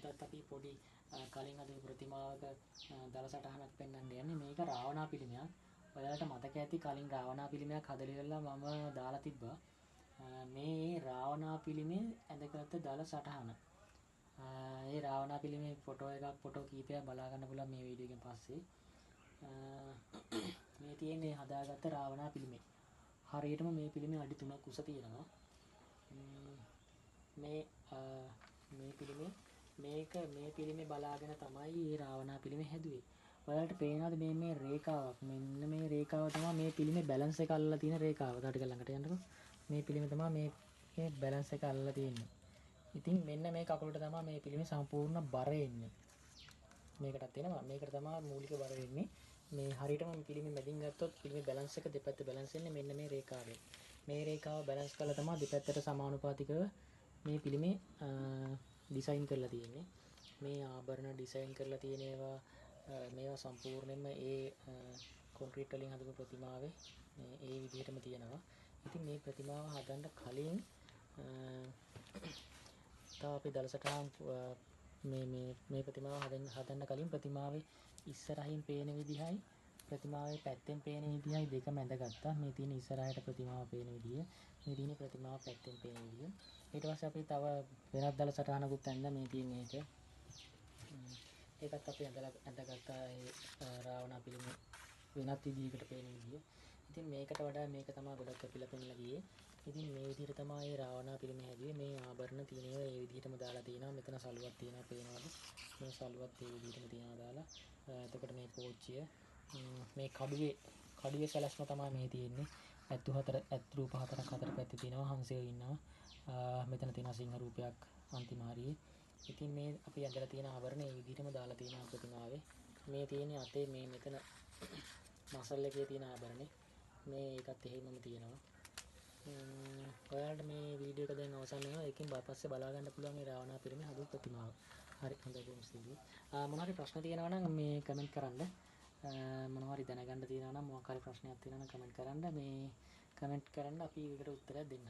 අදත් අපි පොඩි කලින් හදපු ප්‍රතිමාවක දල සටහනක් පෙන්වන්න යන්නේ. මේක රාවණා පිළිමයක්. ඔයාලට මතක ඇති කලින් රාවණා පිළිමයක් හදලා ඉවරලා මම දාලා තිබ්බා. මේ රාවණා පිළිමේ ඇඳගත් දල සටහන. ඒ රාවණා පිළිමේ ෆොටෝ කීපයක් බලා ගන්න පුළුවන් මේ වීඩියෝ එකෙන් පස්සේ. මේ තියෙන්නේ හදාගත්ත රාවණා පිළිමේ. හරියටම මේ පිළිමේ අඩි 3ක් උස තියෙනවා. මේ පිළිමේ බලාගෙන තමයි මේ රාවණා පිළිමේ හැදුවේ. ඔයාලට පේනවාද මේ රේඛාවක්? මෙන්න මේ රේඛාව තමයි මේ පිළිමේ බැලන්ස් එක අල්ලලා තියෙන රේඛාව. ටික ළඟට යන්නකෝ. මේ පිළිමේ තමයි මේ බැලන්ස් එක අල්ලලා තියෙන්නේ. ඉතින් මෙන්න මේ කකුලට තමයි මේ පිළිමේ සම්පූර්ණ බර එන්නේ. මේකටත් එනවා. මේකට තමයි මූලික බර වෙන්නේ. මේ හරියටම මේ පිළිමේ මැදින් ගත්තොත් පිළිමේ බැලන්ස් එක දෙපැත්ත බැලන්ස් වෙන්නේ මෙන්න මේ රේඛාවෙන්. මේ රේඛාව බැලන්ස් කරලා තමයි දෙපැත්තට සමානුපාතිකව මේ පිළිමේ ඩිසයින් කරලා තියෙන්නේ. මේ ආභරණ ඩිසයින් කරලා තියෙන මේවා සම්පූර්ණයෙන්ම ඒ කොන්ක්‍රීට් වලින් හදපු ප්‍රතිමාවේ ඒ විදිහටම තියෙනවා. ඉතින් මේ ප්‍රතිමාව හදන්න කලින් අපි දලසටහන් මේ ප්‍රතිමාව හදන්න කලින් ප්‍රතිමාවේ ඉස්සරහින් පේන විදිහයි ප්‍රතිමාවේ පැත්තෙන් පේන විදිහයි දෙකම ඇඳගත්තා. මේ තියෙන ඉස්සරහට ප්‍රතිමාව පේන විදිය, මේ තියෙන ප්‍රතිමාව පැත්තෙන් පේන විදිය. ඊට පස්සේ අපි තව වෙනත් දලසටහනකුත් ඇඳලා මේ තියෙන එක. ඒකත් අපි ඇඳගත්තා ඒ රාවණා පිළිමේ වෙනත් විදිහකට පේන විදිය. ඉතින් මේකට වඩා මේක තමයි ගොඩක් අපිලා පෙන්ලා ගියේ. ඉතින් මේ විදිහට තමයි මේ රාවණා පිළිමේ හැදුවේ. මේ ආභරණ තියෙනවා ඒ විදිහටම දාලා තිනවා. මෙතන සලුවක් තියෙනවා පේනවාද? මේ සලුවත් ඒ විදිහටම තියනවා දාලා. එතකොට මේ පෝච්චිය මේ කඩුවේ සැලැස්ම තමයි මේ තියෙන්නේ. ඇත් රූප හතරක් හතර පැත්තේ තියෙනවා. හංසයෝ ඉන්නවා. මෙතන තියෙනවා සිංහ රූපයක් අන්තිම හරියේ. ඉතින් මේ අපි ඇඳලා තියෙන ආභරණ ඒ විදිහටම දාලා තියෙනවා ප්‍රතිමාවේ. මේ තියෙන්නේ අතේ මේ මෙතන මසල් එකේ තියෙන ආභරණේ. මේ ඒකත් එහෙමම තියෙනවා. ඔයාලට මේ වීඩියෝ එක දැන් අවසන් වෙනවා. ඒකෙන් පස්සේ බලා ගන්න පුළුවන් මේ රාවණා පිළිමේ හදපු ප්‍රතිමාව. හරි හොඳයි බොම්ස්ටි. මොනවා හරි ප්‍රශ්න තියෙනවා නම් මේ කමෙන්ට් කරන්න. මොනවා හරි දැනගන්න තියෙනවා නම් මොකක් හරි ප්‍රශ්නයක් තියෙනවා නම් කමෙන්ට් කරන්න. මේ කමෙන්ට් කරන්න අපි ඒකට උත්තරයක් දෙන්නම්.